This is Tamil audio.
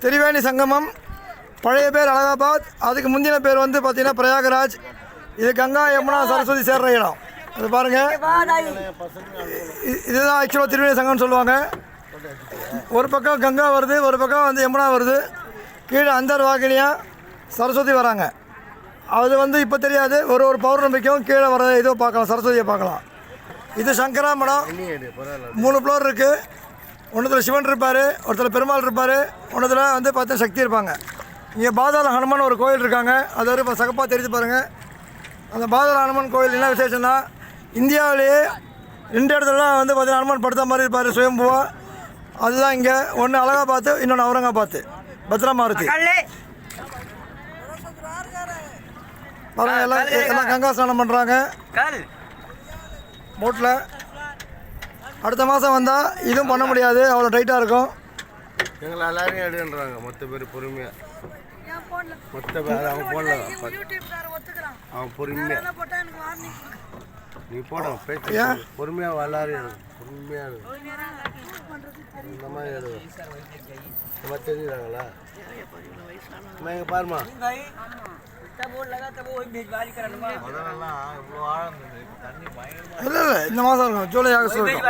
திரிவேணி சங்கமம். பழைய பேர் அலகாபாத், அதுக்கு முந்தின பேர் வந்து பார்த்தீங்கன்னா பிரயாகராஜ். இது கங்கா யமுனா சரஸ்வதி சேர்ற இடம். அது பாருங்கள், இதுதான் ஆக்சுவலாக திரிவேணி சங்கம்னு சொல்லுவாங்க. ஒரு பக்கம் கங்கா வருது, ஒரு பக்கம் வந்து யமுனா வருது. கீழே அந்தர் வாகினியா சரஸ்வதி வராங்க. அது வந்து இப்போ தெரியாது, ஒரு பௌர்ணமிக்கும் கீழே வர இதோ பார்க்கலாம், சரஸ்வதியை பார்க்கலாம். இது சங்கரா மடம். 3 ஃப்ளோர் இருக்குது. ஒன்றுத்தில் சிவன் இருப்பார், ஒருத்தர் பெருமாள் இருப்பார், ஒன்றுத்தில் வந்து பார்த்தா சக்தி இருப்பாங்க. இங்கே பாதாள ஹனுமான் ஒரு கோயில் இருக்காங்க. அது ஒரு இப்போ சகப்பாக தெரிஞ்சு பாருங்கள். அந்த பாதாள ஹனுமான் கோயில் என்ன விசேஷம்னா, இந்தியாவிலேயே 2 இடத்துலலாம் வந்து பார்த்தீங்கன்னா ஹனுமான் படுத்த மாதிரி இருப்பார் சுயம்புவா. அதுதான் இங்கே. ஒன்று அலகாபாத், இன்னொன்று அவுரங்காபாத் பத்ரா மாருதி. பாருங்கள், எல்லாம் கங்கா ஸ்நானம் பண்ணுறாங்க போட்டில். அடுத்த மாதம் வந்தால் இதுவும் பண்ண முடியாது, அவ்வளோ டைட்டாக இருக்கும். எங்களை எல்லாரையும் எடுன்றாங்க மொத்த பேர் பொறுமையாக. மொத்த பேர் அவன் போடல, அவன் பொறுமையாக நீ போட பேச்சு பொறுமையாக எல்லாரையும் பொறுமையாக இந்த மாதிரி எழுது. இந்த மாதிரி தெரிஞ்சுறாங்களா? இங்கே பாருமா, இல்லை இந்த மாதம் இருக்கும், ஜூலை ஆகஸ்ட் இருக்கும்.